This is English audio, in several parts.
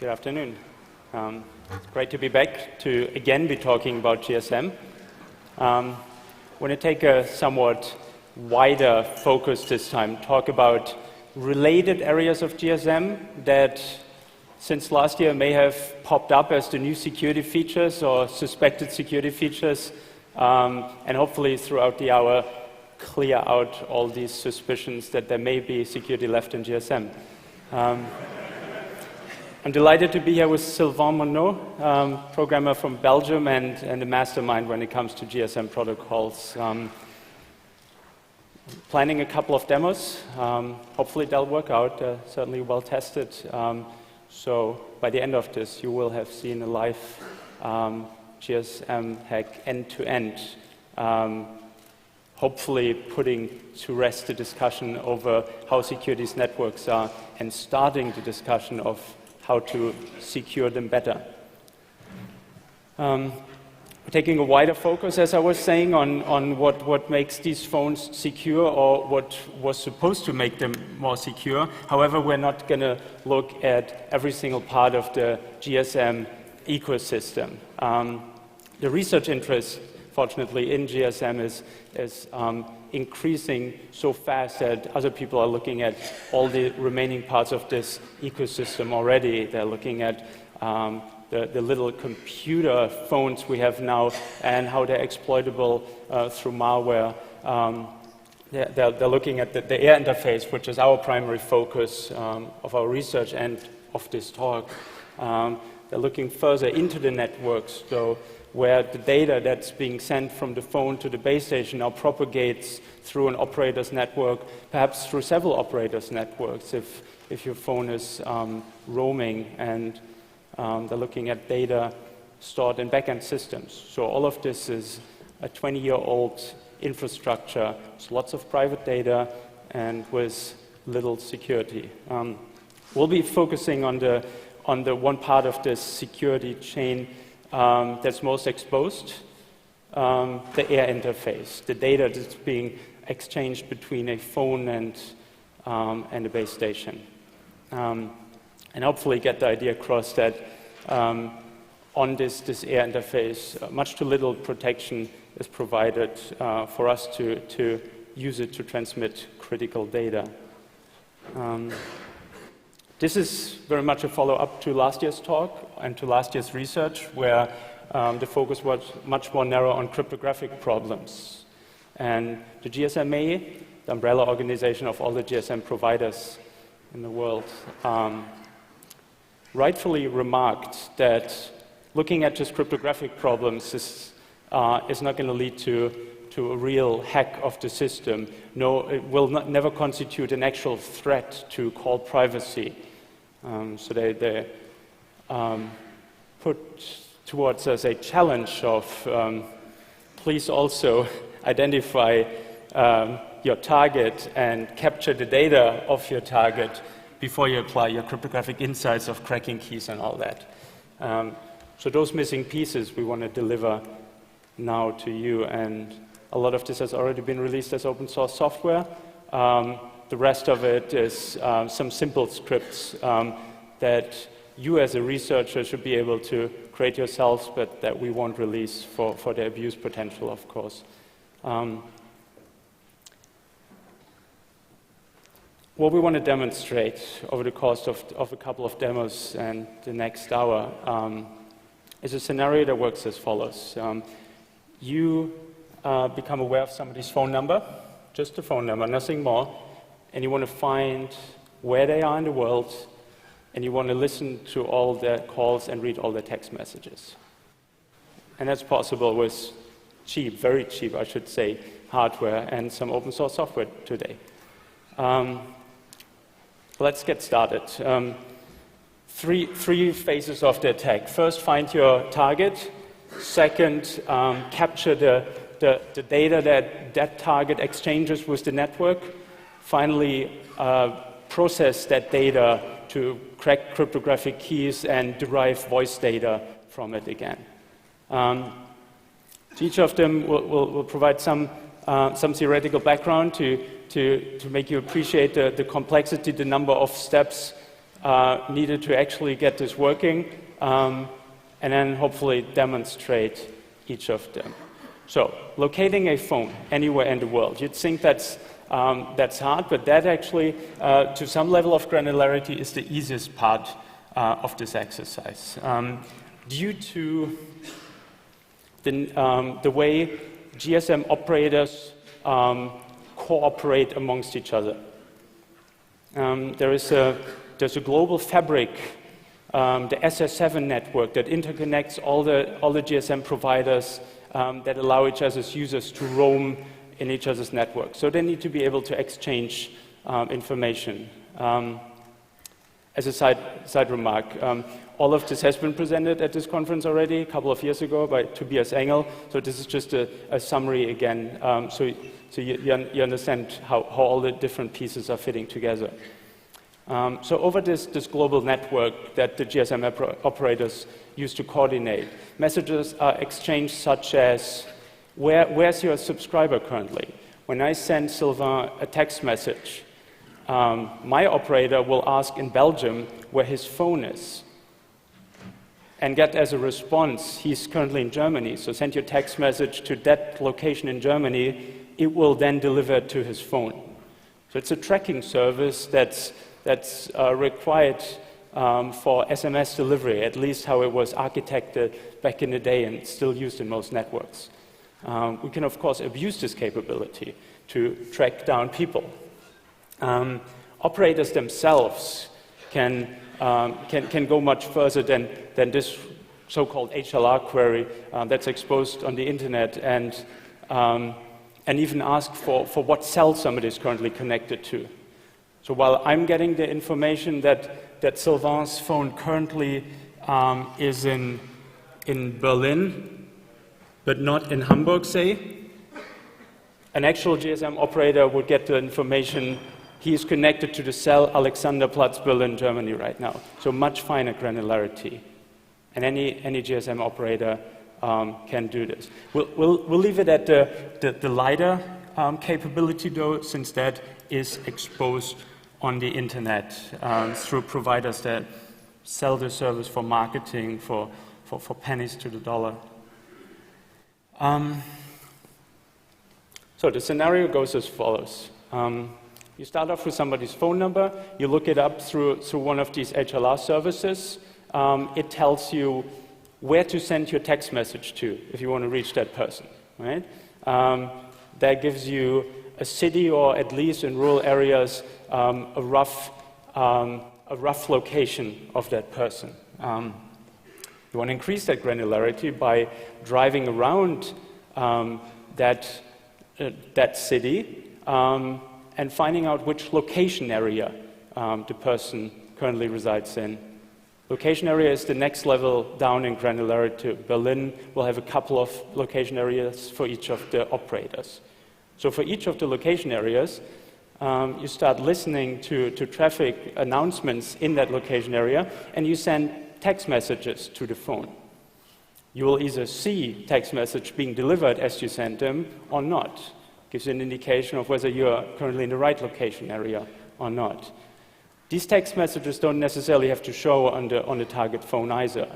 Good afternoon. It's great to be back to again be talking about GSM. I want to take a somewhat wider focus this time, talk about related areas of GSM that since last year may have popped up as the new security features or suspected security features, and hopefully throughout the hour clear out all these suspicions that there may be security left in GSM. I'm delighted to be here with Sylvain Munaut, programmer from Belgium and a mastermind when it comes to GSM protocols. Planning a couple of demos. Hopefully they'll work out, certainly well tested. So by the end of this, you will have seen a live GSM hack end-to-end, hopefully putting to rest the discussion over how secure these networks are and starting the discussion of how to secure them better. Taking a wider focus, as I was saying, on what makes these phones secure or what was supposed to make them more secure. However, we're not going to look at every single part of the GSM ecosystem. The research interest, fortunately, in GSM is increasing so fast that other people are looking at all the remaining parts of this ecosystem already. They're looking at the little computer phones we have now and how they're exploitable through malware. They're looking at the air interface, which is our primary focus of our research and of this talk. They're looking further into the networks, though, where the data that's being sent from the phone to the base station now propagates through an operator's network, perhaps through several operators' networks if your phone is roaming, and they're looking at data stored in backend systems. So all of this is a 20-year-old infrastructure. There's lots of private data and with little security. We'll be focusing on the one part of this security chain that's most exposed, the air interface, the data that's being exchanged between a phone and a base station. And hopefully get the idea across that on this air interface, much too little protection is provided for us to use it to transmit critical data. This is very much a follow-up to last year's talk and to last year's research, where the focus was much more narrow on cryptographic problems. And the GSMA, the umbrella organization of all the GSM providers in the world, rightfully remarked that looking at just cryptographic problems is not going to lead to a real hack of the system. No, it will never constitute an actual threat to call privacy. So they put towards us a challenge of please also identify your target and capture the data of your target before you apply your cryptographic insights of cracking keys and all that. So those missing pieces we want to deliver now to you, and a lot of this has already been released as open source software. The rest of it is some simple scripts that you as a researcher should be able to create yourselves, but that we won't release for their abuse potential, of course. What we want to demonstrate over the course of a couple of demos and the next hour is a scenario that works as follows. You become aware of somebody's phone number, just a phone number, nothing more, and you want to find where they are in the world, and you want to listen to all their calls and read all their text messages. And that's possible with cheap, very cheap, I should say, hardware and some open source software today. Let's get started. Three phases of the attack. First, find your target. Second, capture the data that target exchanges with the network. Finally, process that data to crack cryptographic keys and derive voice data from it again. Each of them will provide some theoretical background to make you appreciate the complexity, the number of steps needed to actually get this working, and then hopefully demonstrate each of them. So, locating a phone anywhere in the world. You'd think that's hard, but that actually, to some level of granularity, is the easiest part of this exercise. Due to the way GSM operators cooperate amongst each other. There's a global fabric, the SS7 network, that interconnects all the GSM providers that allow each other's users to roam in each other's network. So they need to be able to exchange information. As a side remark, all of this has been presented at this conference already a couple of years ago by Tobias Engel. So this is just a summary again, so you understand how all the different pieces are fitting together. So over this global network that the GSM operators use to coordinate, messages are exchanged such as, where's your subscriber currently? When I send Sylvain a text message, my operator will ask in Belgium where his phone is, and get as a response, he's currently in Germany, so send your text message to that location in Germany, it will then deliver it to his phone. So it's a tracking service that's required for SMS delivery, at least how it was architected back in the day and still used in most networks. We can, of course, abuse this capability to track down people. Operators themselves can go much further than this so-called HLR query that's exposed on the internet, and even ask for what cell somebody is currently connected to. So while I'm getting the information that Sylvain's phone currently is in Berlin, but not in Hamburg, say, an actual GSM operator would get the information he is connected to the cell Alexanderplatz, Berlin, Germany right now. So much finer granularity. And any GSM operator can do this. We'll leave it at the LiDAR capability, though, since that is exposed on the internet through providers that sell the service for marketing for pennies to the dollar. So the scenario goes as follows. You start off with somebody's phone number, you look it up through one of these HLR services. It tells you where to send your text message to if you want to reach that person, right? That gives you a city, or at least in rural areas, a rough location of that person. You want to increase that granularity by driving around that city and finding out which location area the person currently resides in. Location area is the next level down in granularity. Berlin will have a couple of location areas for each of the operators. So for each of the location areas, you start listening to traffic announcements in that location area, and you send text messages to the phone. You will either see text message being delivered as you send them or not. Gives you an indication of whether you are currently in the right location area or not. These text messages don't necessarily have to show on the target phone either.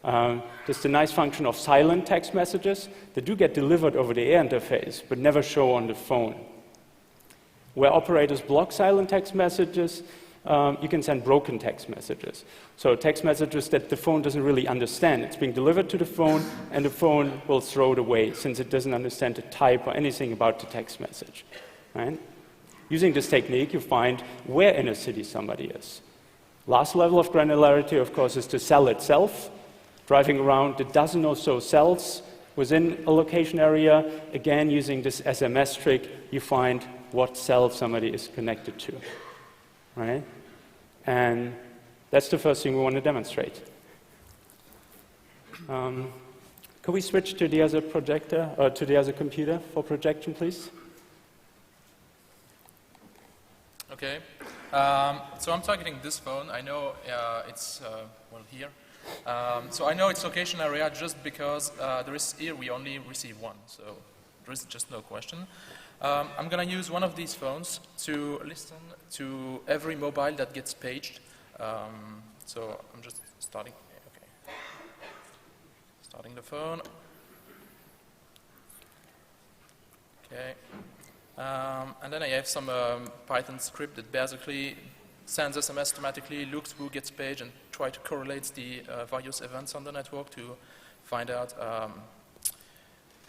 There's the nice function of silent text messages that do get delivered over the air interface, but never show on the phone. Where operators block silent text messages, you can send broken text messages. So text messages that the phone doesn't really understand. It's being delivered to the phone, and the phone will throw it away since it doesn't understand the type or anything about the text message. Right? Using this technique, you find where in a city somebody is. Last level of granularity, of course, is the cell itself. Driving around the dozen or so cells within a location area, again, using this SMS trick, you find what cell somebody is connected to. Right? And that's the first thing we want to demonstrate. Could we switch to the other projector, or to the other computer for projection, please? Okay. So I'm targeting this phone. I know it's, well, here. So I know its location area just because there is here we only receive one, so there is just no question. I'm going to use one of these phones to listen to every mobile that gets paged So I'm just starting. Okay. Starting the phone. Okay. And then I have some Python script that basically sends SMS automatically, looks who gets paged, and try to correlate the various events on the network to find out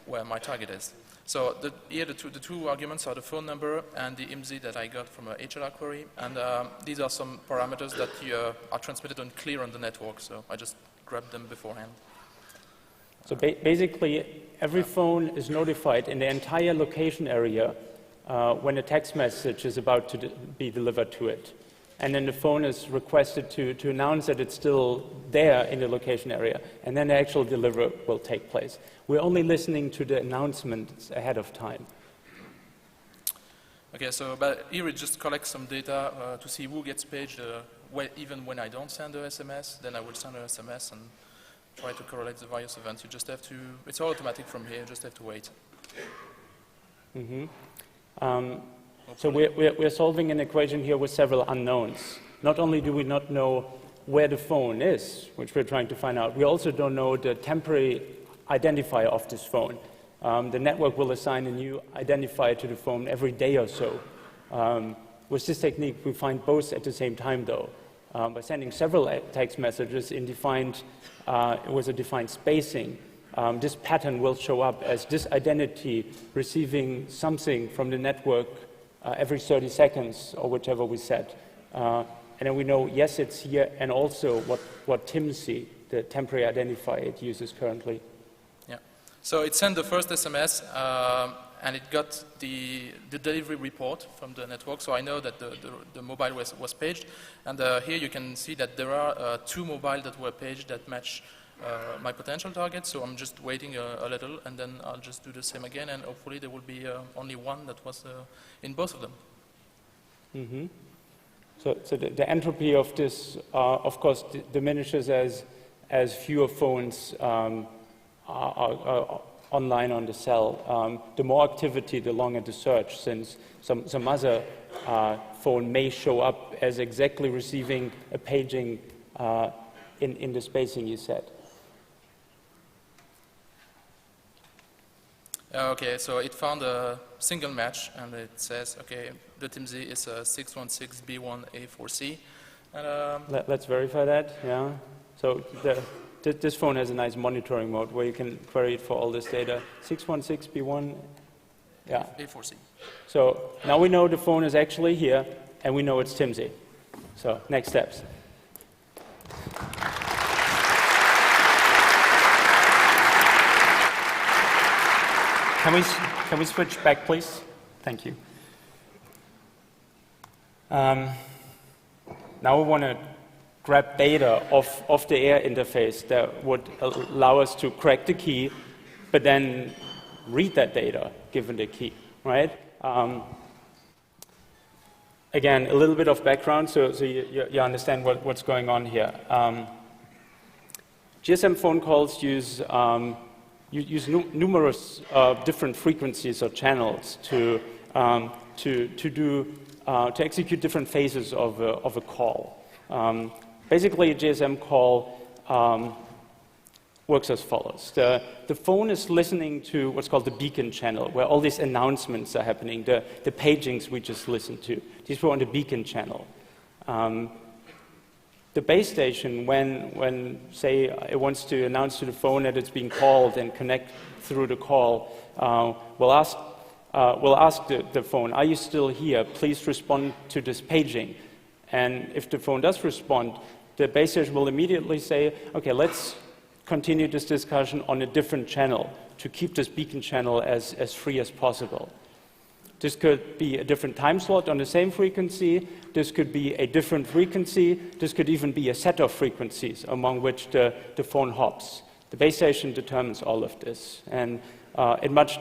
where my target is. So here the two arguments are the phone number and the IMSI that I got from a HLR query. And these are some parameters that are transmitted on clear on the network. So I just grabbed them beforehand. So basically, every phone is notified in the entire location area when a text message is about to be delivered to it. And then the phone is requested to announce that it's still there in the location area. And then the actual delivery will take place. We're only listening to the announcements ahead of time. Okay, so but here it just collects some data to see who gets paged, even when I don't send an SMS. Then I will send an SMS and try to correlate the various events. You just have to, it's all automatic from here, you just have to wait. Mm-hmm. So we're solving an equation here with several unknowns. Not only do we not know where the phone is, which we're trying to find out, we also don't know the temporary identifier of this phone. The network will assign a new identifier to the phone every day or so. With this technique, we find both at the same time, though. By sending several text messages with a defined spacing, this pattern will show up as this identity receiving something from the network every 30 seconds, or whichever we set. And then we know, yes, it's here, and also what TIMSI, the temporary identifier it uses currently. Yeah. So it sent the first SMS, and it got the delivery report from the network, so I know that the mobile was paged. And here you can see that there are two mobile that were paged that match my potential target, so I'm just waiting a little, and then I'll just do the same again, and hopefully there will be only one that was in both of them. Mm-hmm. So the entropy of this, of course, diminishes as fewer phones are online on the cell. The more activity, the longer the search, since some other phone may show up as exactly receiving a paging in the spacing you set. Okay, so it found a single match, and it says, okay, the TIMSI is 616B1A4C. And, Let's verify that, yeah. So this phone has a nice monitoring mode where you can query it for all this data. 616B1, yeah. A4C. So now we know the phone is actually here, and we know it's TIMSI. So next steps. Can we switch back, please? Thank you. Now we want to grab data of the air interface that would allow us to crack the key, but then read that data given the key, right? Again, a little bit of background so you understand what's going on here. GSM phone calls use numerous different frequencies or channels to execute different phases of a call. Basically, a GSM call works as follows. The phone is listening to what's called the beacon channel, where all these announcements are happening, the pagings we just listened to. These were on the beacon channel. The base station, when say it wants to announce to the phone that it's being called and connect through the call, will ask the phone, "Are you still here? Please respond to this paging." And if the phone does respond, the base station will immediately say, "Okay, let's continue this discussion on a different channel to keep this beacon channel as free as possible." This could be a different time slot on the same frequency. This could be a different frequency. This could even be a set of frequencies among which the phone hops. The base station determines all of this, and it much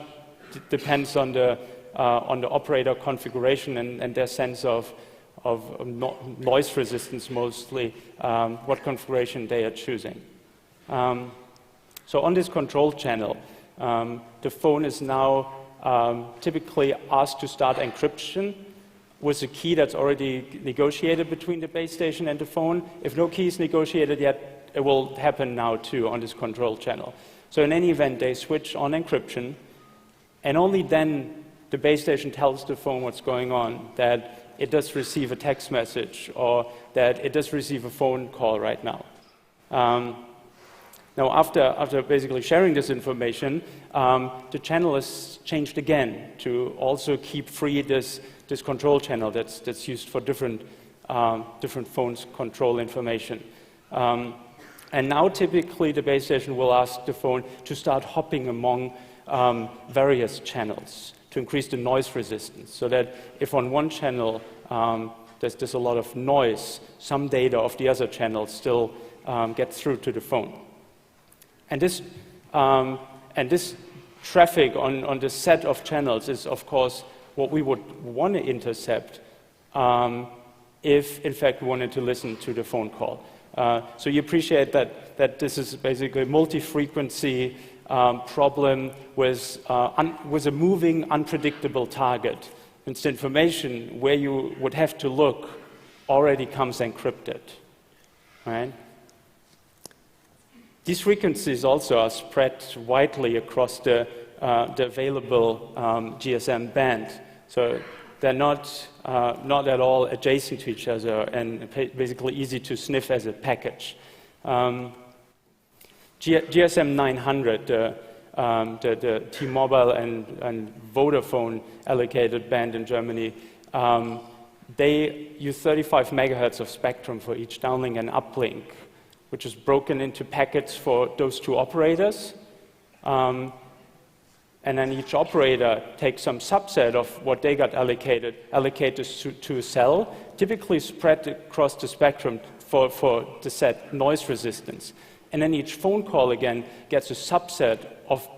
depends on the operator configuration and their sense of noise resistance, mostly, what configuration they are choosing. So on this control channel, the phone is now typically asked to start encryption with a key that's already negotiated between the base station and the phone. If no key is negotiated yet, it will happen now too on this control channel. So in any event, they switch on encryption, and only then the base station tells the phone what's going on, that it does receive a text message or that it does receive a phone call right now. Now, after basically sharing this information, the channel is changed again to also keep free this control channel that's used for different phones' control information. And now, typically, the base station will ask the phone to start hopping among various channels to increase the noise resistance, so that if on one channel there's a lot of noise, some data of the other channels still gets through to the phone. And this traffic on this set of channels is, of course, what we would want to intercept if, in fact, we wanted to listen to the phone call. So you appreciate that this is basically a multi-frequency problem with a moving, unpredictable target. Since the information where you would have to look already comes encrypted, right? These frequencies also are spread widely across the available GSM band, so they're not at all adjacent to each other and basically easy to sniff as a package. GSM 900, the T-Mobile and Vodafone allocated band in Germany, they use 35 megahertz of spectrum for each downlink and uplink, which is broken into packets for those two operators. And then each operator takes some subset of what they got allocated to a cell, typically spread across the spectrum for the set noise resistance. And then each phone call, again, gets a subset of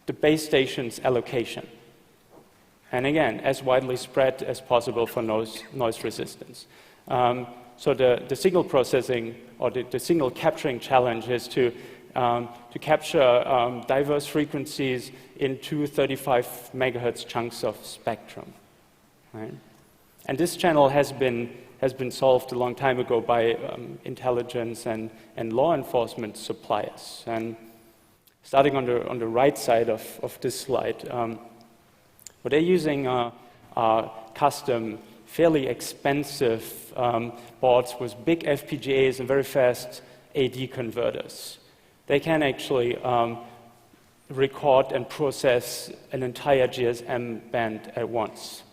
the base station's allocation. And again, as widely spread as possible for noise resistance. So the signal processing or the signal capturing challenge is to capture diverse frequencies in two 35 megahertz chunks of spectrum, right? And this channel has been solved a long time ago by intelligence and law enforcement suppliers. And starting on the right side of this slide, what they're using are custom, fairly expensive boards with big FPGAs and very fast AD converters. They can actually record and process an entire GSM band at once.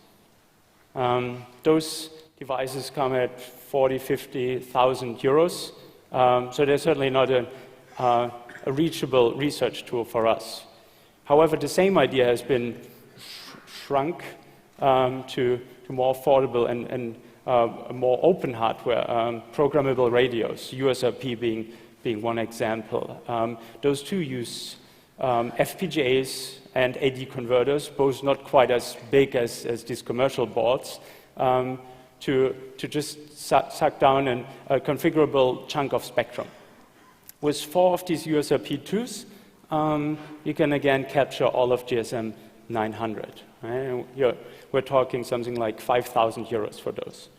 Those devices come at 40,000, 50,000 euros, so they're certainly not a reachable research tool for us. However, the same idea has been shrunk to more affordable and more open hardware, programmable radios, USRP being one example. Those two use FPGAs and AD converters, both not quite as big as these commercial boards, to just suck down a configurable chunk of spectrum. With 4 of these USRP2s, you can again capture all of GSM 900. Right? We're talking something like 5,000 euros for those.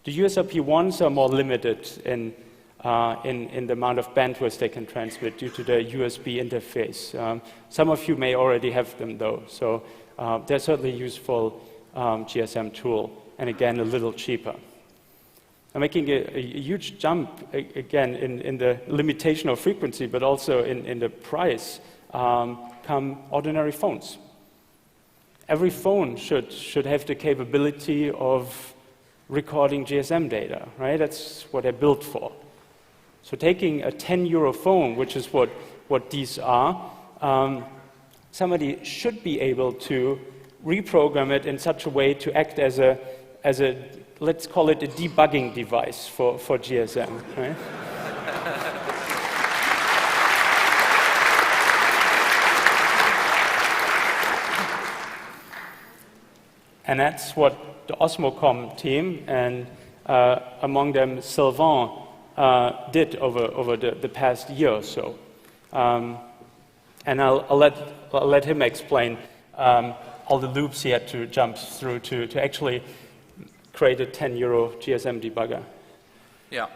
The USRP1s are more limited in the amount of bandwidth they can transmit due to the USB interface. Some of you may already have them, though, so they're certainly a useful GSM tool, and again, a little cheaper. I'm making a huge jump, again, in the limitation of frequency, but also in the price, come ordinary phones. Every phone should have the capability of recording GSM data, right? That's what they're built for. So taking a 10-euro phone, which is what these are, somebody should be able to reprogram it in such a way to act as a let's call it a debugging device for GSM, right? And that's what the Osmocom team, and among them Sylvain, did over the past year or so. And I'll let him explain all the loops he had to jump through to actually create a €10 GSM debugger? Yeah.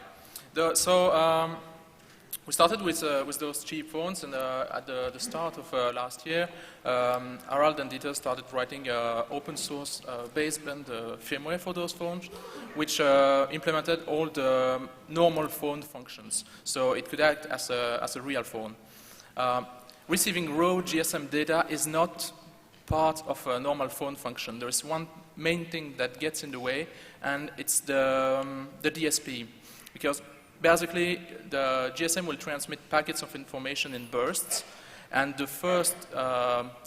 We started with those cheap phones, and at the start of last year, Harald and Dieter started writing open source baseband firmware for those phones, which implemented all the normal phone functions. So it could act as a real phone. Receiving raw GSM data is not part of a normal phone function. There is one main thing that gets in the way, and it's the DSP, because basically, the GSM will transmit packets of information in bursts, and the first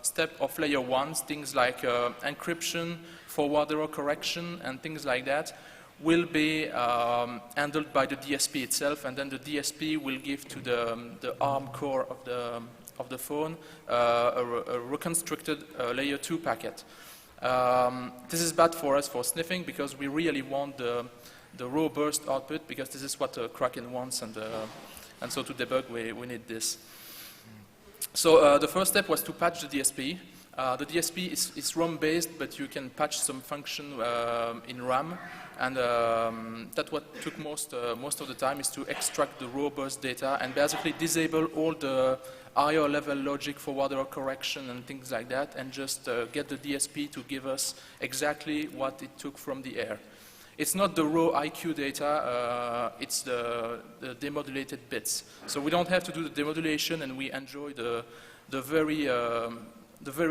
step of layer 1, things like encryption, forward error correction, and things like that, will be handled by the DSP itself, and then the DSP will give to the ARM core of the phone a reconstructed layer 2 packet. This is bad for us for sniffing, because we really want the raw burst output, because this is what Kraken wants, and so to debug we need this. So the first step was to patch the DSP. The DSP is ROM based, but you can patch some function in RAM, and that's what took most of the time, is to extract the raw burst data and basically disable all the higher level logic, forward error correction and things like that, and just get the DSP to give us exactly what it took from the air. It's not the raw IQ data, it's the demodulated bits. So we don't have to do the demodulation, and we enjoy the very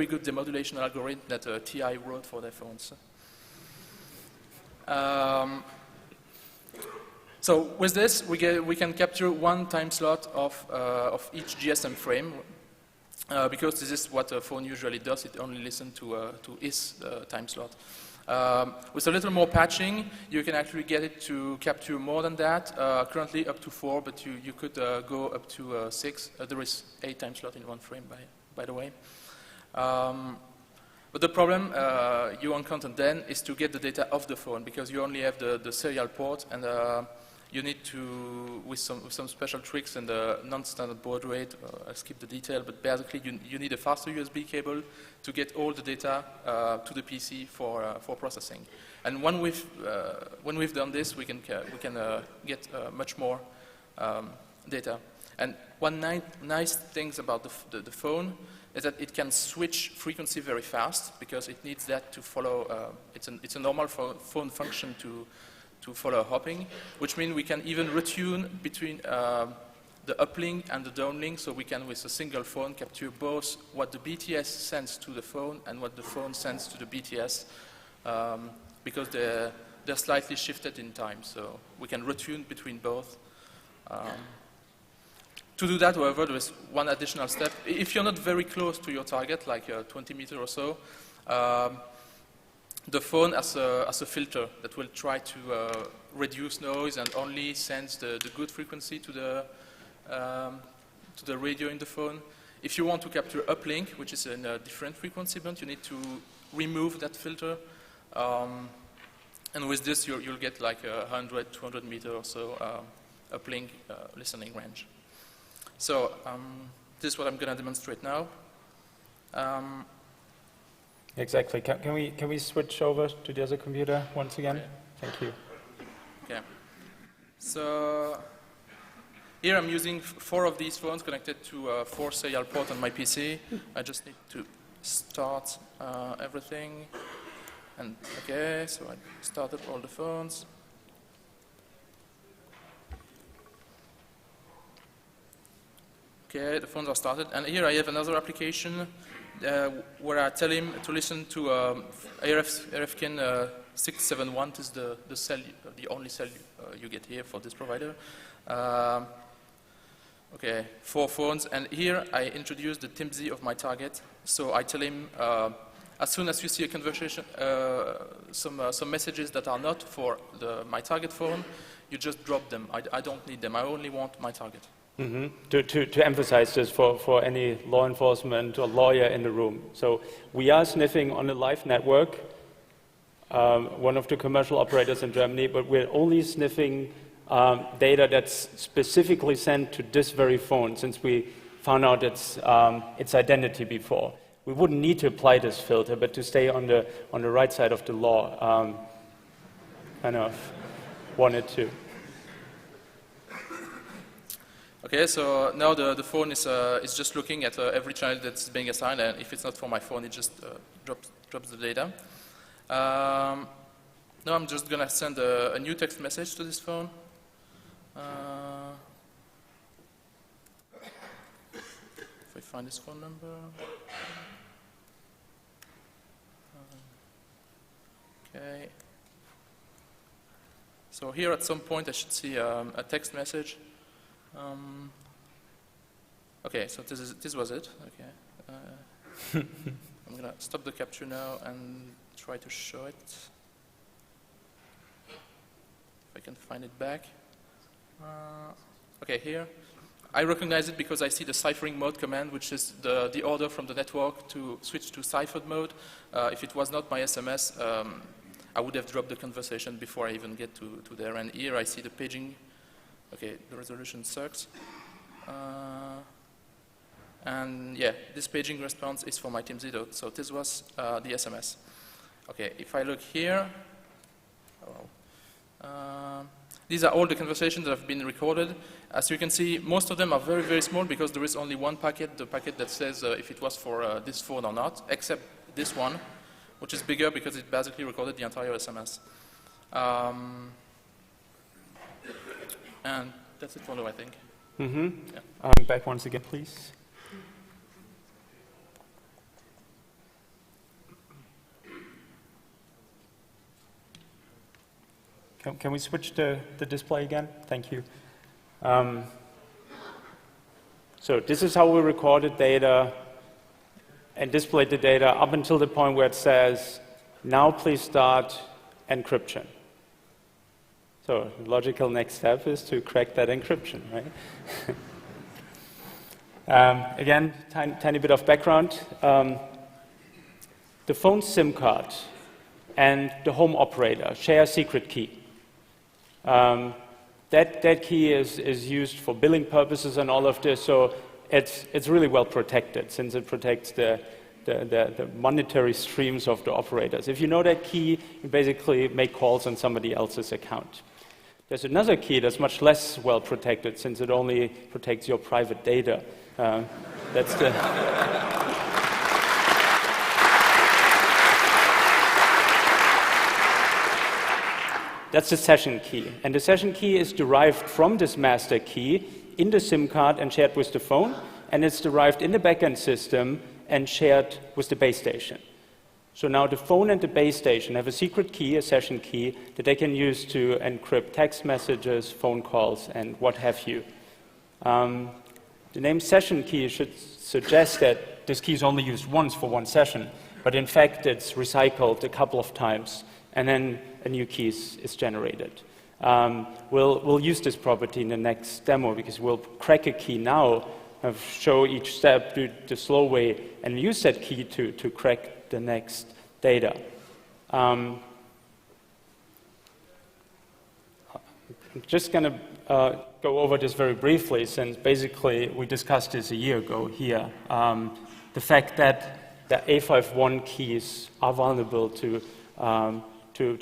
good demodulation algorithm that TI wrote for their phones. So with this, we can capture one time slot of each GSM frame, because this is what a phone usually does. It only listens to its time slot. With a little more patching, you can actually get it to capture more than that. Currently up to 4, but you could go up to 6. There is 8 time slot in one frame, by the way. But the problem you encounter then is to get the data off the phone, because you only have the serial port, and you need to, with some special tricks and the non-standard baud rate, I'll skip the detail, but basically you need a faster USB cable to get all the data to the PC for processing. And when we've done this, we can get much more data. And one nice thing about the phone is that it can switch frequency very fast, because it needs that to follow. It's a normal phone function to follow hopping, which means we can even retune between the uplink and the downlink, so we can, with a single phone, capture both what the BTS sends to the phone and what the phone sends to the BTS, because they're slightly shifted in time, so we can retune between both. To do that, however, there is one additional step. If you're not very close to your target, like 20 meters or so, the phone has a filter that will try to reduce noise and only sends the good frequency to the radio in the phone. If you want to capture uplink, which is in a different frequency band, you need to remove that filter. And with this, you'll get like 100, 200 meters or so uplink listening range. So this is what I'm going to demonstrate now. Exactly. Can we switch over to the other computer once again? Okay. Thank you. Okay. So here I'm using 4 of these phones connected to 4 serial ports on my PC. I just need to start everything. And okay, so I started all the phones. Okay, the phones are started. And here I have another application where I tell him to listen to ARFkin 671. This is the cell, the only cell you get here for this provider. Okay, 4 phones, and here I introduce the TIMZ of my target. So I tell him, as soon as you see a conversation, some messages that are not for my target phone, you just drop them. I don't need them. I only want my target. Mm-hmm. To emphasize this for any law enforcement or lawyer in the room. So we are sniffing on a live network, one of the commercial operators in Germany, but we're only sniffing data that's specifically sent to this very phone, since we found out its identity before. We wouldn't need to apply this filter, but to stay on the right side of the law. kind of wanted to. Okay, so now the phone is just looking at every channel that's being assigned, and if it's not for my phone, it just drops the data. Now I'm just going to send a new text message to this phone. If I find this phone number. Okay. So here at some point I should see a text message. Okay, so this was it. Okay, I'm gonna stop the capture now and try to show it. If I can find it back. Okay, here I recognize it because I see the ciphering mode command, which is the order from the network to switch to ciphered mode. If it was not my SMS, I would have dropped the conversation before I even get to there. And here I see the paging. Okay, the resolution sucks. And yeah, this paging response is for my team Zito. So this was the SMS. Okay, if I look here, these are all the conversations that have been recorded. As you can see, most of them are very, very small because there is only one packet, the packet that says if it was for this phone or not, except this one, which is bigger because it basically recorded the entire SMS. And that's it for now, I think. Mm-hmm. Yeah. Back once again, please. Can we switch to the display again? Thank you. So this is how we recorded data and displayed the data up until the point where it says, now please start encryption. So the logical next step is to crack that encryption, right? Again, tiny bit of background. The phone SIM card and the home operator share a secret key. That key is used for billing purposes and all of this, so it's really well protected since it protects the monetary streams of the operators. If you know that key, you basically make calls on somebody else's account. There's another key that's much less well protected since it only protects your private data. That's the That's the session key. And the session key is derived from this master key in the SIM card and shared with the phone, and it's derived in the backend system and shared with the base station. So now the phone and the base station have a secret key, a session key, that they can use to encrypt text messages, phone calls, and what have you. The name session key should suggest that this key is only used once for one session, but in fact it's recycled a couple of times, and then a new key is generated. We'll use this property in the next demo because we'll crack a key now, show each step, do the slow way, and use that key to crack the next data. I'm just going to go over this very briefly, since basically we discussed this a year ago here. The fact that the A5.1 keys are vulnerable to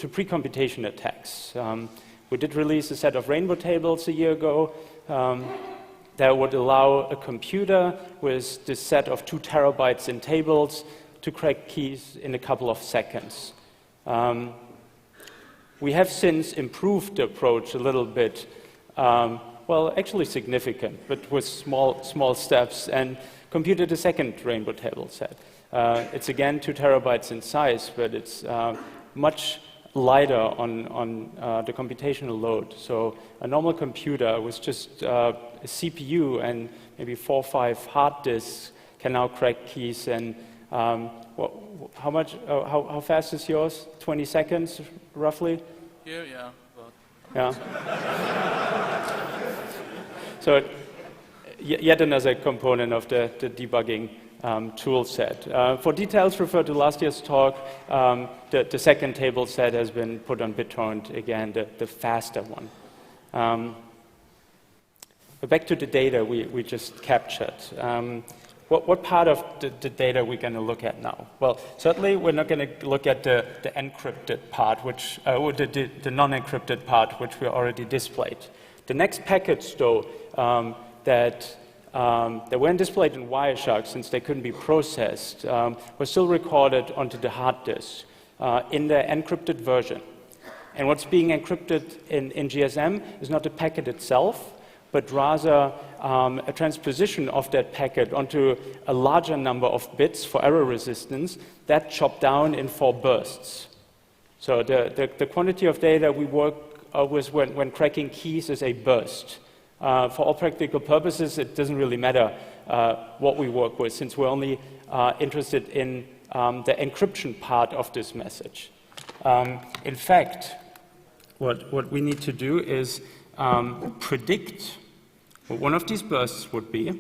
pre-computation attacks. We did release a set of rainbow tables a year ago that would allow a computer with this set of 2 terabytes in tables to crack keys in a couple of seconds. We have since improved the approach a little bit, well, actually significant, but with small steps, and computed a second rainbow table set. It's again 2 terabytes in size, but it's much lighter on the computational load. So a normal computer with just a CPU and maybe 4 or 5 hard disks can now crack keys. And how fast is yours? 20 seconds, roughly? Here, yeah. Yeah. So yet another component of the debugging tool set. For details, refer to last year's talk. The second table set has been put on BitTorrent, again, the faster one. But back to the data we just captured. what part of the data are we going to look at now? Well, certainly we're not going to look at the encrypted part, which, or the non-encrypted part, which we already displayed. The next packets, though, that weren't displayed in Wireshark since they couldn't be processed, were still recorded onto the hard disk in the encrypted version. And what's being encrypted in GSM is not the packet itself, but rather a transposition of that packet onto a larger number of bits for error resistance that chopped down in 4 bursts. So the quantity of data we work with when cracking keys is a burst. For all practical purposes, it doesn't really matter what we work with, since we're only interested in the encryption part of this message. In fact, what we need to do is predict what one of these bursts would be,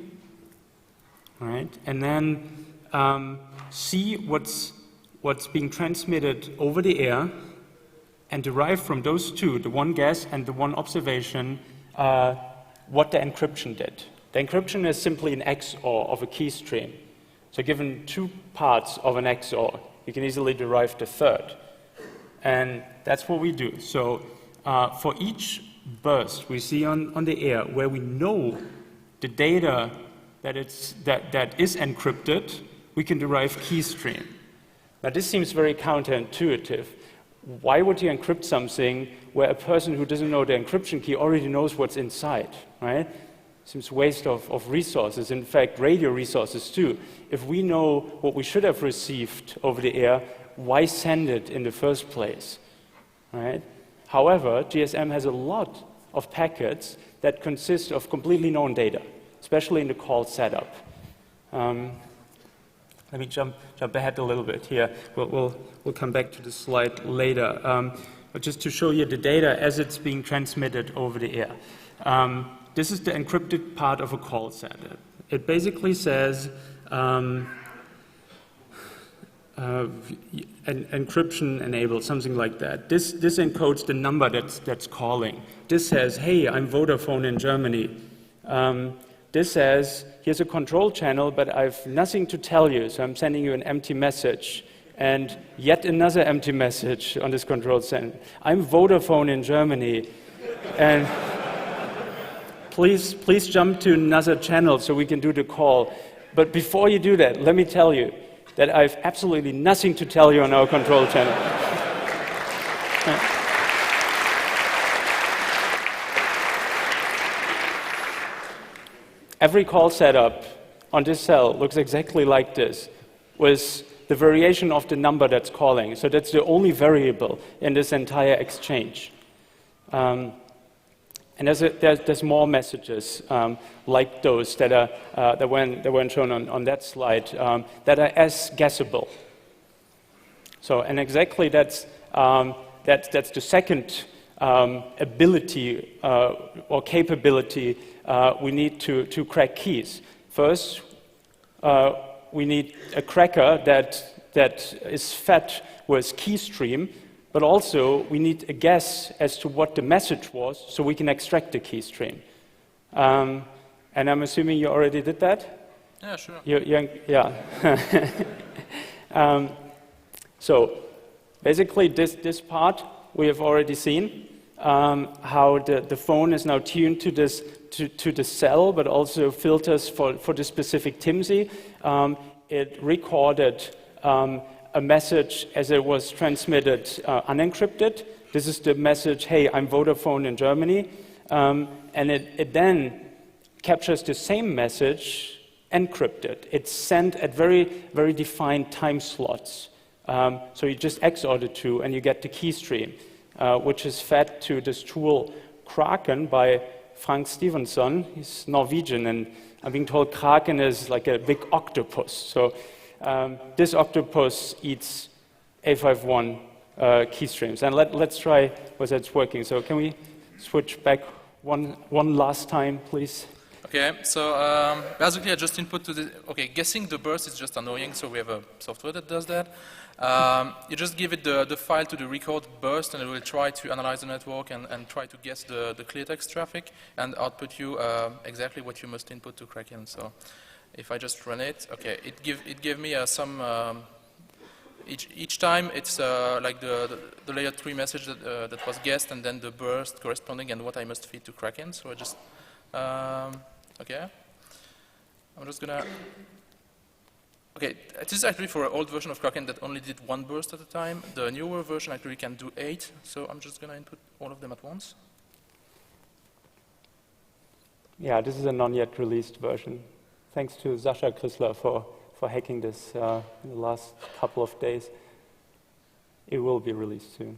right? And then see what's being transmitted over the air and derive from those two, the one guess and the one observation, what the encryption did. The encryption is simply an XOR of a key stream. So given 2 parts of an XOR, you can easily derive the third. And that's what we do. So for each burst we see on the air where we know the data that is encrypted, we can derive key stream. Now this seems very counterintuitive. Why would you encrypt something where a person who doesn't know the encryption key already knows what's inside, right? Seems waste of resources, in fact radio resources too. If we know what we should have received over the air, why send it in the first place, right? However, GSM has a lot of packets that consist of completely known data, especially in the call setup. Let me jump ahead a little bit here. We'll come back to the slide later. But just to show you the data as it's being transmitted over the air. This is the encrypted part of a call setup. It basically says encryption enabled, something like that. This encodes the number that's calling. This says, hey, I'm Vodafone in Germany. This says, here's a control channel, but I've nothing to tell you, so I'm sending you an empty message. And yet another empty message on this control channel. I'm Vodafone in Germany. And please jump to another channel so we can do the call. But before you do that, let me tell you that I've absolutely nothing to tell you on our control channel. Every call setup on this cell looks exactly like this, with the variation of the number that's calling. So that's the only variable in this entire exchange. And there's more messages like those that weren't shown on that slide that are as guessable. So, and exactly that's the second ability or capability we need to crack keys. First, we need a cracker that is fed with key stream, but also we need a guess as to what the message was so we can extract the key stream. And I'm assuming you already did that? Yeah, sure. Yeah. So basically this part we have already seen, how the phone is now tuned to the cell, but also filters for the specific TIMSI. It recorded a message as it was transmitted unencrypted. This is the message, hey, I'm Vodafone in Germany. And it then captures the same message encrypted. It's sent at very, very defined time slots. So you just XOR the two and you get the key stream, which is fed to this tool Kraken by Frank Stevenson. He's Norwegian, and I'm being told Kraken is like a big octopus. So this octopus eats A51 key streams. And let's try whether it's working. So can we switch back one last time, please? Okay, so basically I just input to the, okay, guessing the burst is just annoying, so we have a software that does that. You just give it the file to the record burst, and it will try to analyze the network and try to guess the clear text traffic and output you exactly what you must input to crack in. So if I just run it, okay, it gave me some, each time it's like the layer 3 message that was guessed, and then the burst corresponding and what I must feed to Kraken. So I just, okay, I'm just gonna, okay, this is actually for an old version of Kraken that only did 1 burst at a time. The newer version actually can do 8, so I'm just gonna input all of them at once. Yeah, this is a non-yet released version. Thanks to Sascha Chrysler for hacking this in the last couple of days. It will be released soon.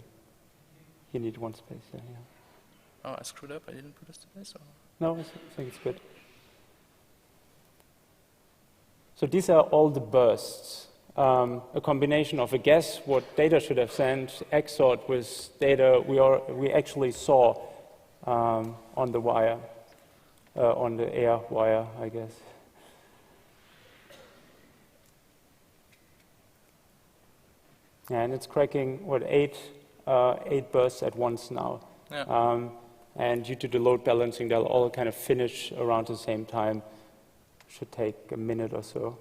You need 1 space there, yeah. Oh, I screwed up. I didn't put this space. Or? No, I think it's good. So these are all the bursts. A combination of a guess, what data should have sent, XORed with data we actually saw on the wire, on the air wire, I guess. And it's cracking, what, 8 bursts at once now. Yeah. And due to the load balancing, they'll all kind of finish around the same time. Should take a minute or so.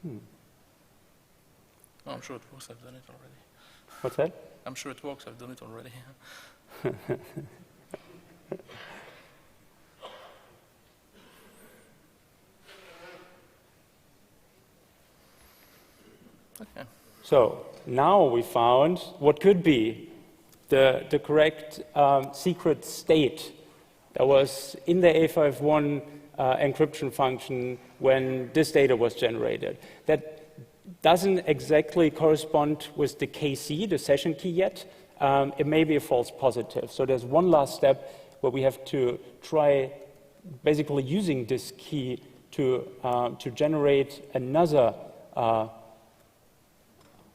Oh, I'm sure it works. I've done it already. What's that? I'm sure it works. I've done it already. Okay. So now we found what could be the correct secret state that was in the A5.1 encryption function when this data was generated. That doesn't exactly correspond with the KC, the session key yet. It may be a false positive. So there's one last step where we have to try basically using this key to generate another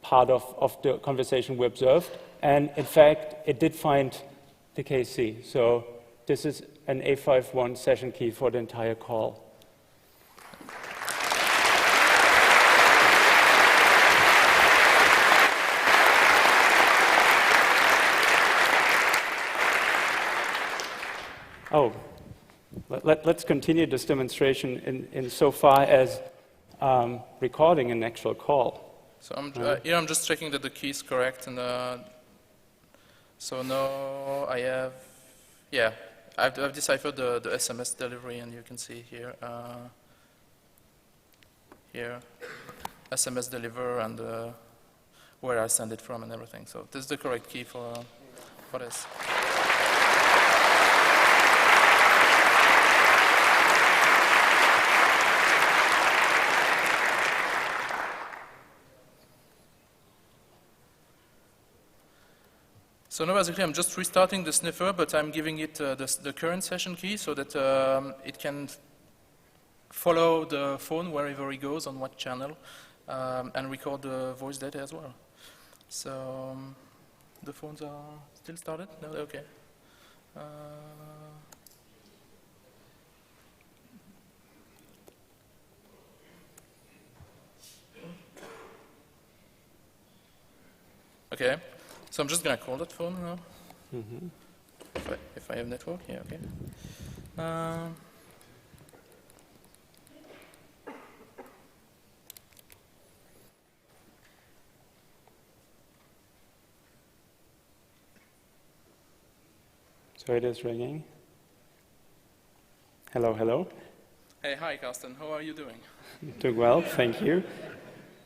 part of the conversation we observed. And in fact, it did find the KC. So this is an A5.1 session key for the entire call. Oh, let's continue this demonstration in so far as recording an actual call. So I'm just checking that the key is correct, and so now I have, yeah, I've deciphered the SMS delivery, and you can see here, SMS deliver and where I send it from and everything. So this is the correct key for this. So now basically I'm just restarting the sniffer, but I'm giving it the current session key so that it can follow the phone wherever it goes on what channel and record the voice data as well. So the phones are still started? No, okay. Okay. So I'm just going to call that phone now. Mm-hmm. If I have network, yeah, okay. So it is ringing. Hello, hello. Hey, hi, Karsten. How are you doing? Doing well, thank you.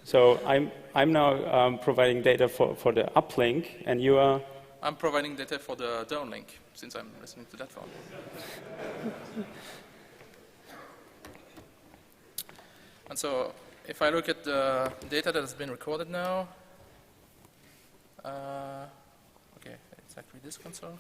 So I'm now providing data for the uplink, and you are? I'm providing data for the downlink, since I'm listening to that phone. And so if I look at the data that has been recorded now, okay, it's actually this console.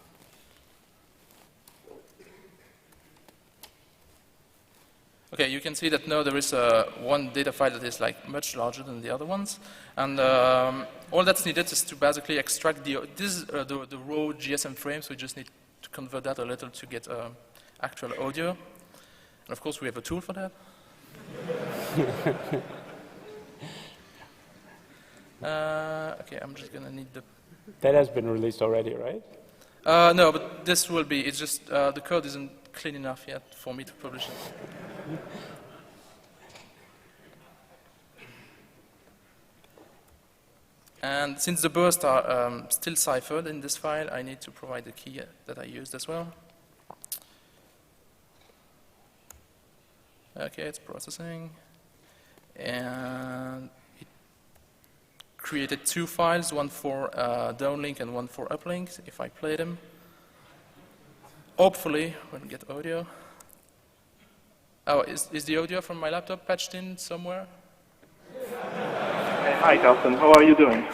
Okay, you can see that now there is one data file that is like much larger than the other ones, and all that's needed is to basically extract the raw GSM frame. So we just need to convert that a little to get actual audio, and of course we have a tool for that. Okay, I'm just gonna need the. That has been released already, right? No, but this will be. It's just the code isn't clean enough yet for me to publish it. And since the bursts are still ciphered in this file, I need to provide the key that I used as well. Okay, it's processing. And it created 2 files, one for downlink and one for uplink, if I play them. Hopefully, we'll get audio. Oh, is the audio from my laptop patched in somewhere? Hi, Karsten. How are you doing?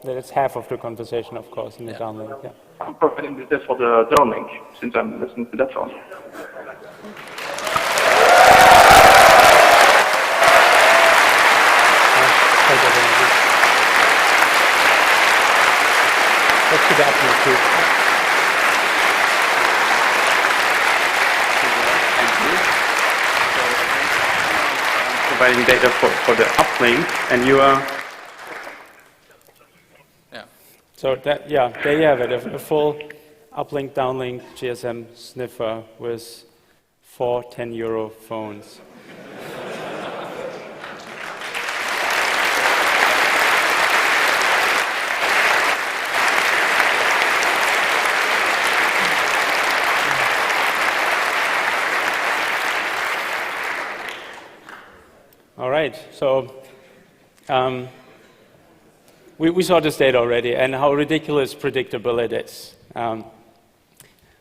That's half of the conversation, of course, in the downlink. Yeah. I'm providing this for the downlink, since I'm listening to that phone. Let's do that too. Providing data for the uplink, and you are... Yeah. So that, yeah, there you have it, a full uplink, downlink GSM sniffer with 4 €10 phones. All right, so we saw this data already and how ridiculous predictable it is.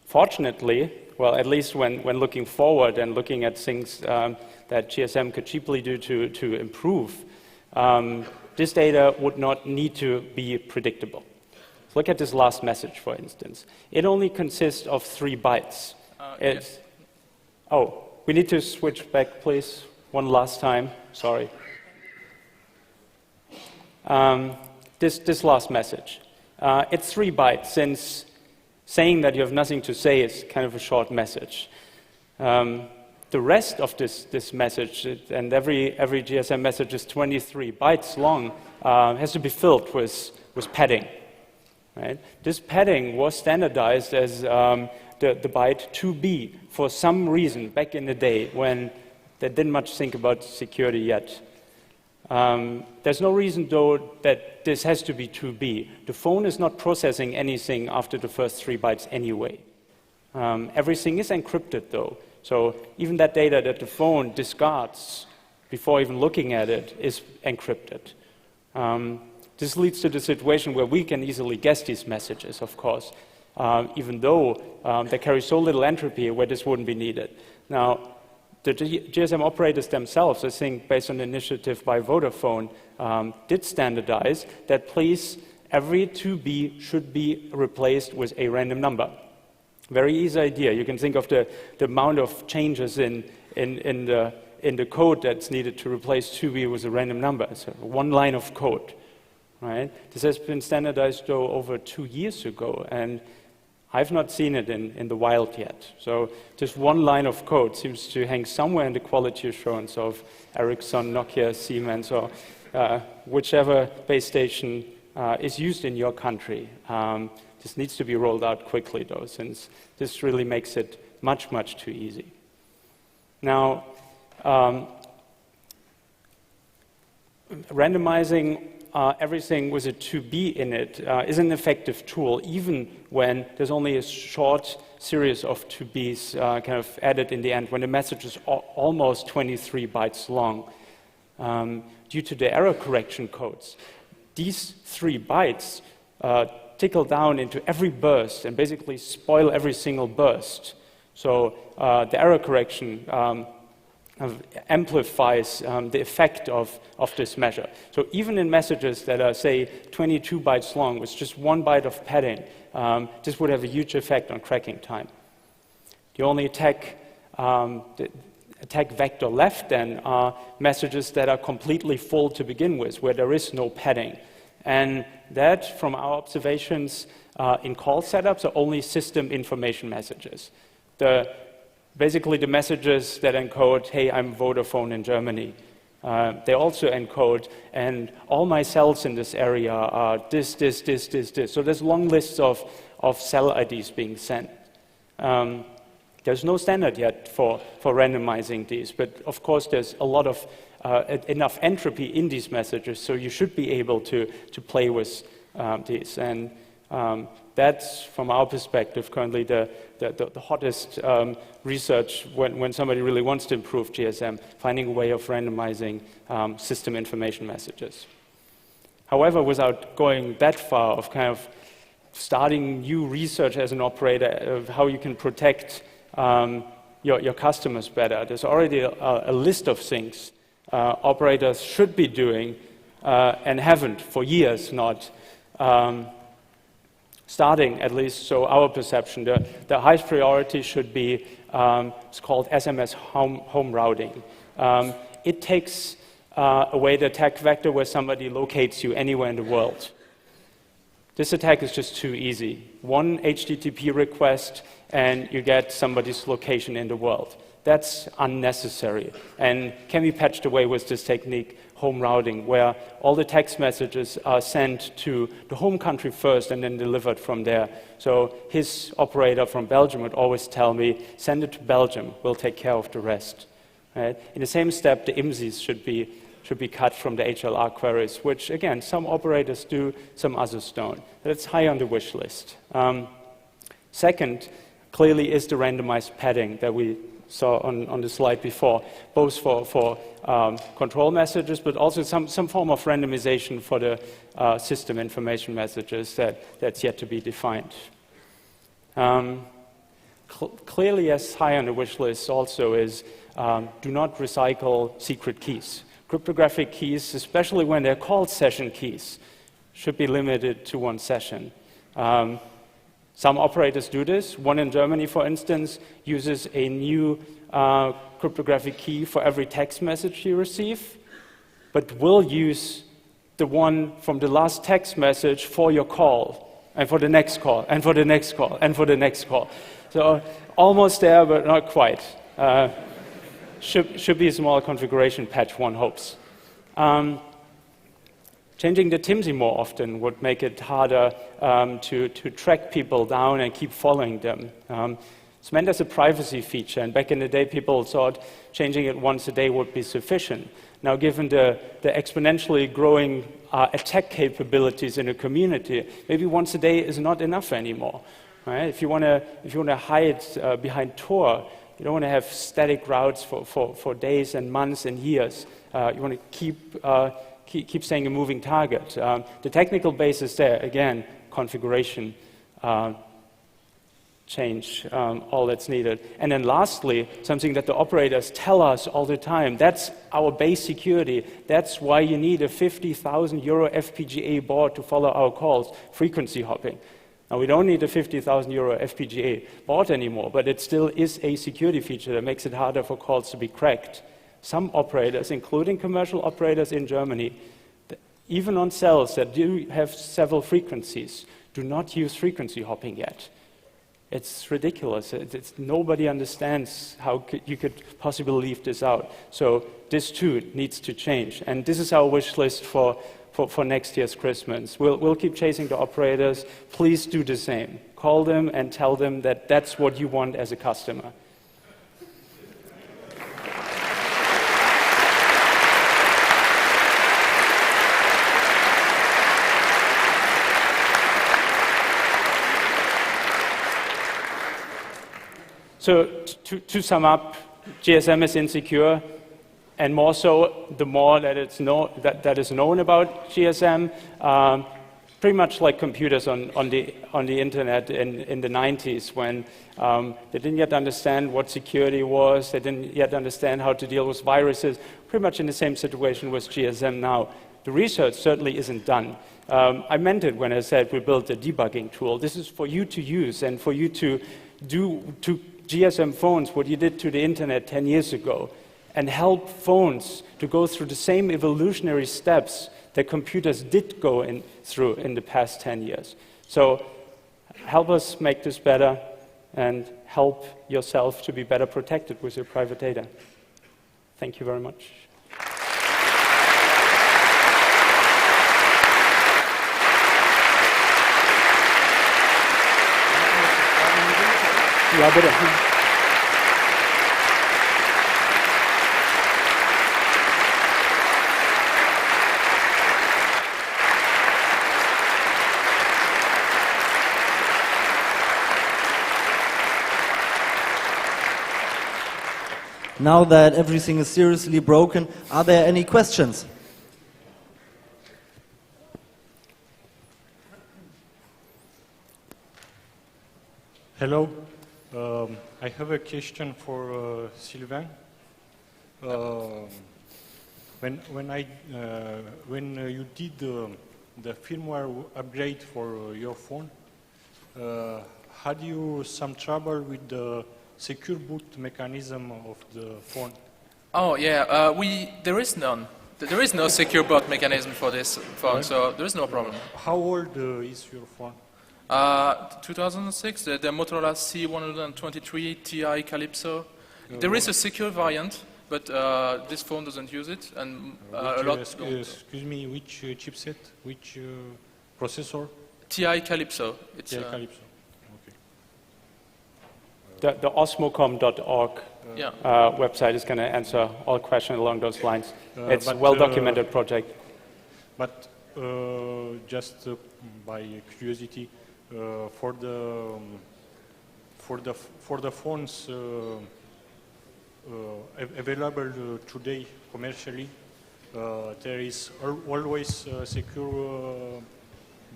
Fortunately, well, at least when looking forward and looking at things that GSM could cheaply do to improve, this data would not need to be predictable. Look at this last message, for instance. It only consists of 3 bytes. Yes. Oh, we need to switch back, please. One last time, sorry. This last message. It's 3 bytes, since saying that you have nothing to say is kind of a short message. The rest of this message, and every GSM message is 23 bytes long, has to be filled with padding. Right? This padding was standardized as the byte 2B for some reason back in the day when they didn't much think about security yet. There's no reason, though, that this has to be 2B. The phone is not processing anything after the first 3 bytes anyway. Everything is encrypted, though. So even that data that the phone discards before even looking at it is encrypted. This leads to the situation where we can easily guess these messages, of course, even though they carry so little entropy where this wouldn't be needed. Now, the GSM operators themselves, I think, based on the initiative by Vodafone, did standardize that, please, every 2B should be replaced with a random number. Very easy idea. You can think of the amount of changes in the code that's needed to replace 2B with a random number. So 1 line of code. Right? This has been standardized, though, over 2 years ago, and I've not seen it in the wild yet. So just 1 line of code seems to hang somewhere in the quality assurance of Ericsson, Nokia, Siemens, or whichever base station is used in your country. This needs to be rolled out quickly, though, since this really makes it much, much too easy. Now, randomizing everything with a 2B in it is an effective tool, even when there's only a short series of 2Bs kind of added in the end, when the message is almost 23 bytes long. Due to the error correction codes, these 3 bytes tickle down into every burst and basically spoil every single burst. So the error correction amplifies the effect of this measure. So even in messages that are, say, 22 bytes long with just 1 byte of padding, this would have a huge effect on cracking time. The only attack vector left then are messages that are completely full to begin with, where there is no padding. And that, from our observations in call setups, are only system information messages. Basically, the messages that encode, hey, I'm Vodafone in Germany, They also encode, and all my cells in this area are this. So there's long lists of cell IDs being sent. There's no standard yet for randomizing these, but of course there's a lot of enough entropy in these messages, so you should be able to play with these. And that's, from our perspective, currently the hottest research when somebody really wants to improve GSM, finding a way of randomizing system information messages. However, without going that far of kind of starting new research as an operator of how you can protect your customers better, there's already a list of things operators should be doing and haven't for years not. Starting, at least, so our perception, the highest priority should be, it's called SMS home routing. It takes away the attack vector where somebody locates you anywhere in the world. This attack is just too easy. One HTTP request and you get somebody's location in the world. That's unnecessary and can be patched away with this technique, home routing, where all the text messages are sent to the home country first and then delivered from there. So his operator from Belgium would always tell me, send it to Belgium, we'll take care of the rest. Right? In the same step, the IMSIs should be cut from the HLR queries, which, again, some operators do, some others don't. That's high on the wish list. Second, clearly, is the randomized padding that we saw on the slide before, both for control messages, but also some form of randomization for the system information messages that's yet to be defined. Clearly, as high on the wish list also is do not recycle secret keys. Cryptographic keys, especially when they're called session keys, should be limited to one session. Some operators do this. One in Germany, for instance, uses a new cryptographic key for every text message you receive, but will use the one from the last text message for your call, and for the next call, and for the next call, and for the next call. So almost there, but not quite. Should be a small configuration patch, one hopes. Changing the TIMSI more often would make it harder to track people down and keep following them. It's meant as a privacy feature, and back in the day people thought changing it once a day would be sufficient. Now, given the exponentially growing attack capabilities in the community, maybe once a day is not enough anymore. Right? If you want to hide behind Tor, you don't want to have static routes for days and months and years. You want to keep saying a moving target. The technical basis there, again, configuration change, all that's needed. And then lastly, something that the operators tell us all the time, that's our base security. That's why you need a 50,000 euro FPGA board to follow our calls, frequency hopping. Now, we don't need a 50,000 euro FPGA board anymore, but it still is a security feature that makes it harder for calls to be cracked. Some operators, including commercial operators in Germany, even on cells that do have several frequencies, do not use frequency hopping yet. It's ridiculous. Nobody understands how you could possibly leave this out. So this too needs to change. And this is our wish list for next year's Christmas. We'll keep chasing the operators. Please do the same. Call them and tell them that that's what you want as a customer. So to sum up, GSM is insecure, and more so, the more that that is known about GSM. Pretty much like computers on the internet in the 90s, when they didn't yet understand what security was, they didn't yet understand how to deal with viruses. Pretty much in the same situation with GSM now. The research certainly isn't done. I meant it when I said we built a debugging tool. This is for you to use and for you to do to GSM phones what you did to the internet 10 years ago, and help phones to go through the same evolutionary steps that computers did go through in the past 10 years. So help us make this better and help yourself to be better protected with your private data. Thank you very much. Ja, bitte. Now that everything is seriously broken, are there any questions? Hello. I have a question for Sylvain. When you did the firmware upgrade for your phone, had you some trouble with the secure boot mechanism of the phone? Oh yeah, there is none. There is no secure boot mechanism for this phone, Right. so there is no problem. How old is your phone? 2006, the Motorola C123 Ti Calypso. There is a secure variant, but this phone doesn't use it, and a lot don't. Excuse me, which chipset, which processor? Ti Calypso. It's TI Calypso. Okay. The osmocom.org yeah. website is going to answer all questions along those lines. It's a but, well-documented project. But just by curiosity, for the phones available today commercially, there is always secure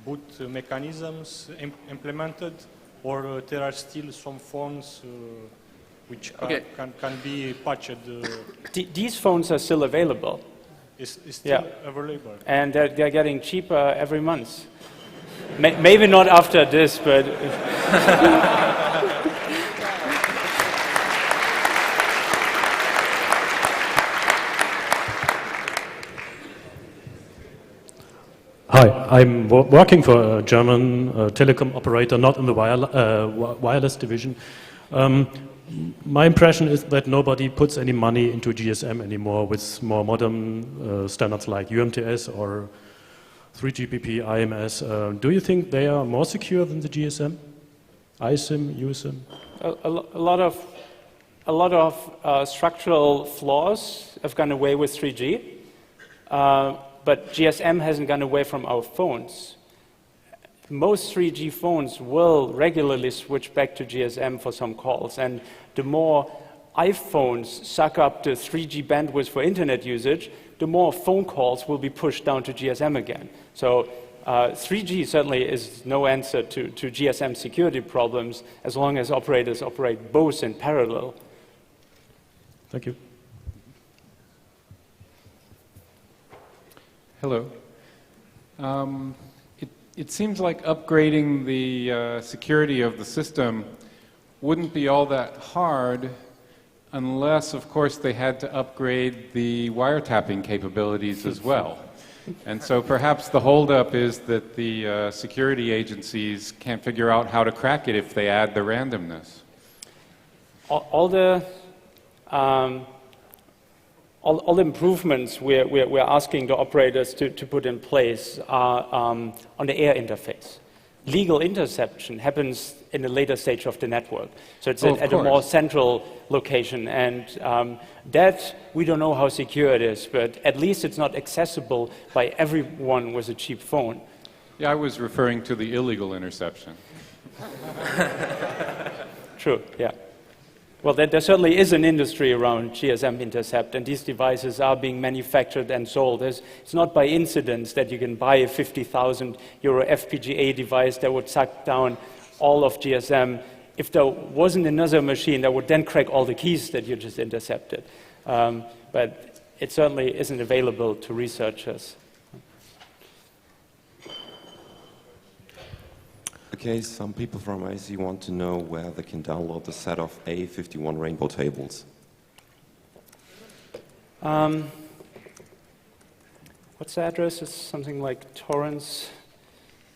boot mechanisms implemented, or there are still some phones which can be patched. These phones are still available. Is still Yeah. available. And they're getting cheaper every month. Maybe not after this, but... Hi, I'm working for a German telecom operator, not in the wireless division. My impression is that nobody puts any money into GSM anymore with more modern standards like UMTS or 3GPP, IMS. Do you think they are more secure than the GSM? ISIM, USIM? A lot of structural flaws have gone away with 3G, but GSM hasn't gone away from our phones. Most 3G phones will regularly switch back to GSM for some calls, and the more iPhones suck up the 3G bandwidth for internet usage, the more phone calls will be pushed down to GSM again. So 3G certainly is no answer to GSM security problems as long as operators operate both in parallel. Thank you. Hello. It seems like upgrading the security of the system wouldn't be all that hard unless, of course, they had to upgrade the wiretapping capabilities as well. And so perhaps the holdup is that the security agencies can't figure out how to crack it if they add the randomness. All the improvements we're asking the operators to put in place are on the air interface. Legal interception happens in a later stage of the network. So it's at a more central location. And that, we don't know how secure it is, but at least it's not accessible by everyone with a cheap phone. Yeah, I was referring to the illegal interception. True, yeah. Well, there certainly is an industry around GSM intercept, and these devices are being manufactured and sold. It's not by incidence that you can buy a €50,000 FPGA device that would suck down all of GSM. If there wasn't another machine that would then crack all the keys that you just intercepted. But it certainly isn't available to researchers. Okay, some people from AC want to know where they can download the set of A51 rainbow tables. What's the address? It's something like torrents.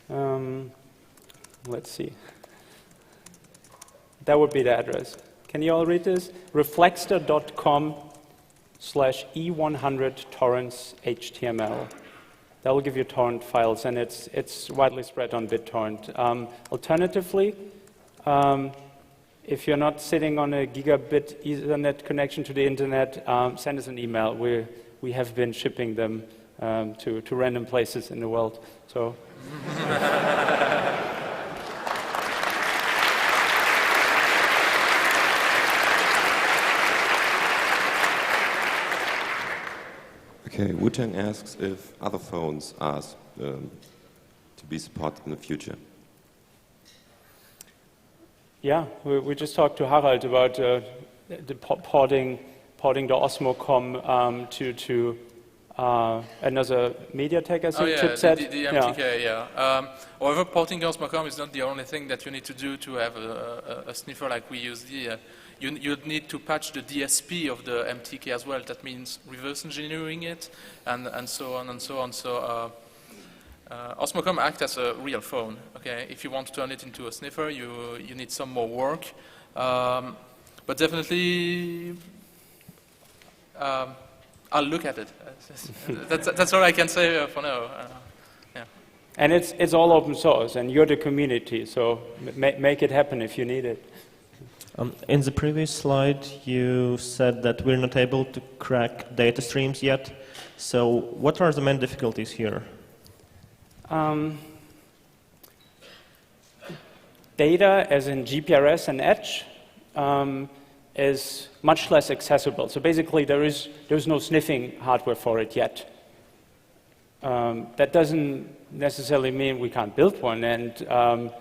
Let's see. That would be the address. Can you all read this? reflexter.com/E100 torrents HTML. That will give you torrent files, and it's widely spread on BitTorrent. Alternatively, if you're not sitting on a gigabit Ethernet connection to the internet, send us an email. We have been shipping them to random places in the world. So. Okay, Wu-Tang asks if other phones are to be supported in the future. Yeah, we just talked to Harald about the porting the Osmocom to another MediaTek, I think, chipset. The MTK, yeah. However, porting Osmocom is not the only thing that you need to do to have a sniffer like we use here. You need to patch the DSP of the MTK as well. That means reverse engineering it, and so on and so on. So Osmocom acts as a real phone. Okay, if you want to turn it into a sniffer, you need some more work. But definitely, I'll look at it. That's all I can say for now. Yeah. And it's all open source, and you're the community, so make it happen if you need it. In the previous slide, you said that we're not able to crack data streams yet. So what are the main difficulties here? Data, as in GPRS and Edge, is much less accessible. So basically, there's no sniffing hardware for it yet. That doesn't necessarily mean we can't build one, and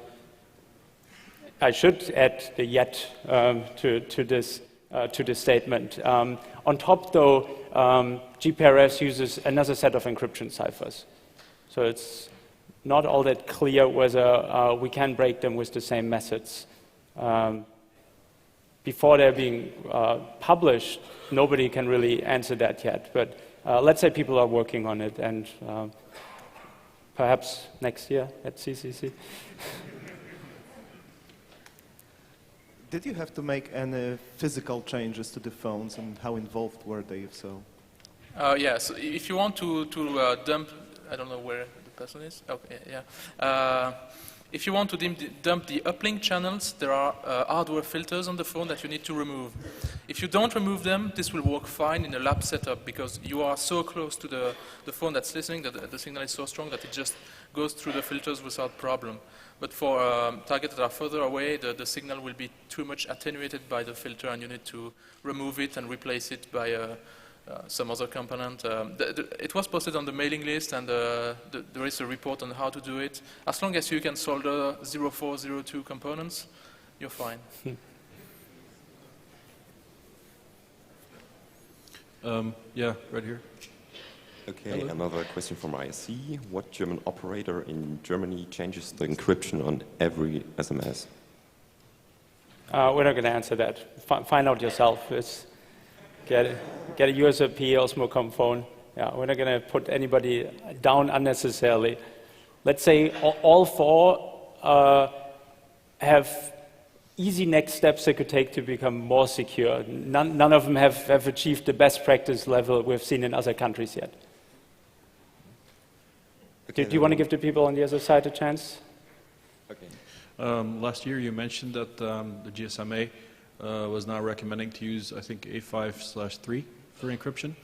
I should add the yet to this statement. On top, though, GPRS uses another set of encryption ciphers. So it's not all that clear whether we can break them with the same methods. Before they're being published, nobody can really answer that yet. But let's say people are working on it, and perhaps next year at CCC. Did you have to make any physical changes to the phones, and how involved were they, if so? Yeah, so if you want to dump, I don't know where the person is. Okay, yeah. If you want to dump the uplink channels, there are hardware filters on the phone that you need to remove. If you don't remove them, this will work fine in a lab setup because you are so close to the phone that's listening that the signal is so strong that it just goes through the filters without problem. But for targets that are further away, the signal will be too much attenuated by the filter, and you need to remove it and replace it by some other component. It was posted on the mailing list, and there is a report on how to do it. As long as you can solder 0402 components, you're fine. Yeah, right here. Okay, another question from ISC. What German operator in Germany changes the encryption on every SMS? We're not going to answer that. Find out yourself. Get a USRP Osmocom phone. Yeah, we're not going to put anybody down unnecessarily. Let's say all four have easy next steps they could take to become more secure. None of them have achieved the best practice level we've seen in other countries yet. Okay, do you want to give the people on the other side a chance? Okay. Last year you mentioned that the GSM A was now recommending to use, I think, A5/3 for encryption.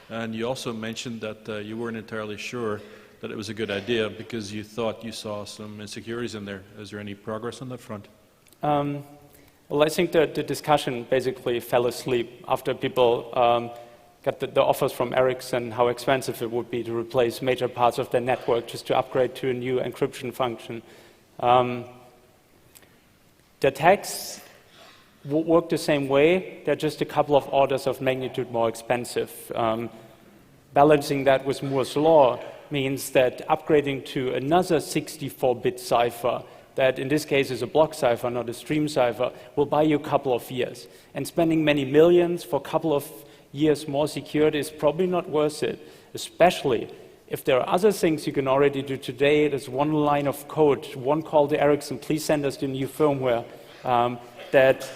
And you also mentioned that you weren't entirely sure that it was a good idea because you thought you saw some insecurities in there. Is there any progress on that front? Well, I think the discussion basically fell asleep after people got the offers from Ericsson how expensive it would be to replace major parts of their network just to upgrade to a new encryption function. The attacks work the same way. They're just a couple of orders of magnitude more expensive. Balancing that with Moore's law means that upgrading to another 64-bit cipher, that in this case is a block cipher, not a stream cipher, will buy you a couple of years. And spending many millions for a couple of years more secured is probably not worth it, especially if there are other things you can already do today. There's one line of code, one call to Ericsson, please send us the new firmware, that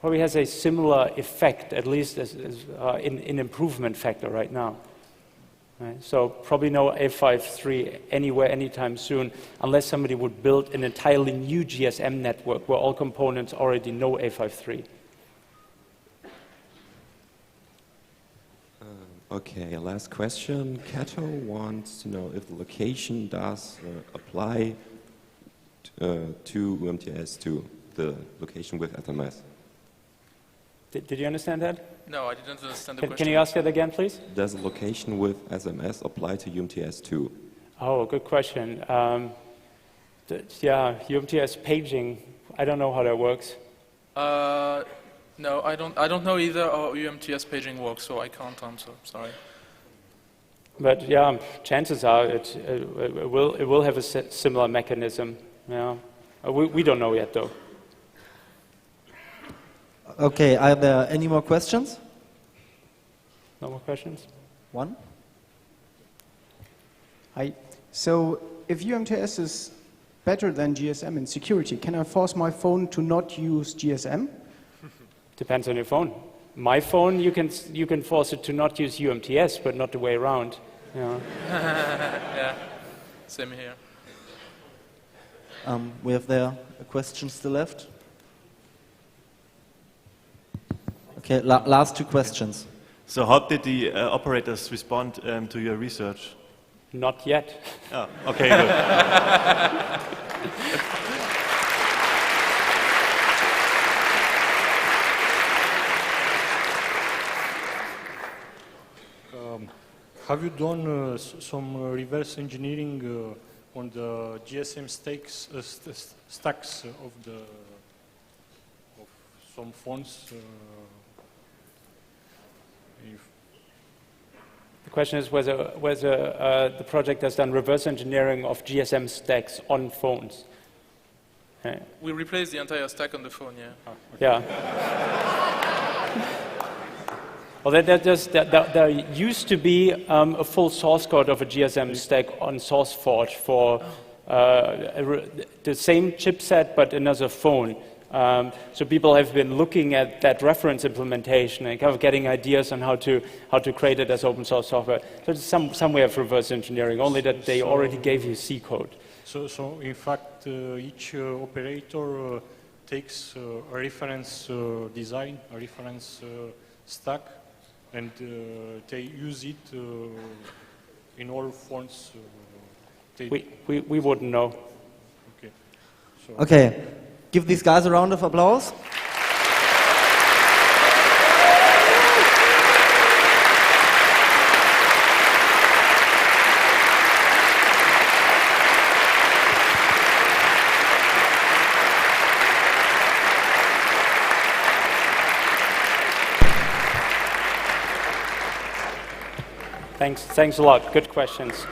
probably has a similar effect, at least in improvement factor right now. Right? So probably no A5.3 anywhere anytime soon, unless somebody would build an entirely new GSM network where all components already know A5.3. Okay, last question. Kato wants to know if the location does apply to UMTS2, the location with SMS. Did you understand that? No, I didn't understand the question. Can you ask that again, please? Does the location with SMS apply to UMTS2? Oh, good question. Yeah, UMTS paging, I don't know how that works. No, I don't know either how UMTS paging works, so I can't answer. Sorry. But yeah, chances are it will have a similar mechanism. Yeah, we don't know yet, though. Okay, are there any more questions? No more questions? One? Hi. So, if UMTS is better than GSM in security, can I force my phone to not use GSM? Depends on your phone. My phone, you can force it to not use UMTS, but not the way around. Yeah. Yeah, same here. We have there a question still left. Okay, last two questions. So how did the operators respond to your research? Not yet. Oh, okay, good. Have you done some reverse engineering on the GSM stacks of some phones? The question is whether the project has done reverse engineering of GSM stacks on phones. We replaced the entire stack on the phone, yeah. Oh, okay. Yeah. Well, there used to be a full source code of a GSM stack on SourceForge for the same chipset but another phone. So people have been looking at that reference implementation and kind of getting ideas on how to create it as open source software. So it's some way of reverse engineering, only that they already gave you C code. So in fact, each operator takes a reference design, a reference stack, and they use it in all phones. We wouldn't know. Okay. So Okay, give these guys a round of applause. Thanks a lot. Good questions.